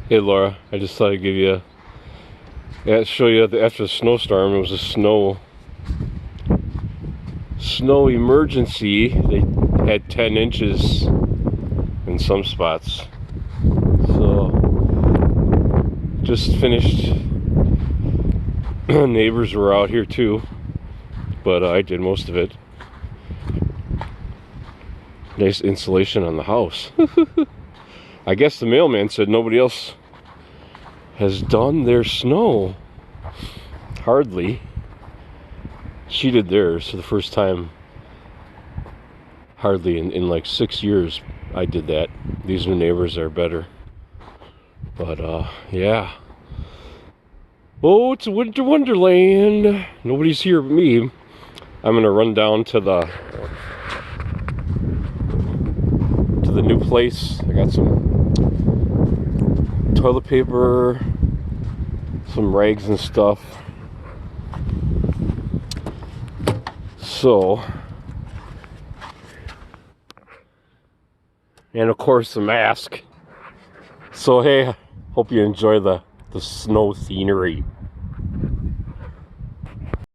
Hey Laura, I just thought I'd give you, show you after the snowstorm. It was a snow emergency. They had 10 inches in some spots. So just finished. Neighbors were out here too, but I did most of it. Nice insulation on the house. I guess the mailman said nobody else has done their snow. Hardly. She did theirs for the first time, hardly in like 6 years. I did that. These new neighbors are better. But yeah. Oh, it's a winter wonderland. Nobody's here but me. I'm gonna run down to the new place. I got some toilet paper, some rags and stuff. So, and of course a mask. So hey, hope you enjoy the snow scenery.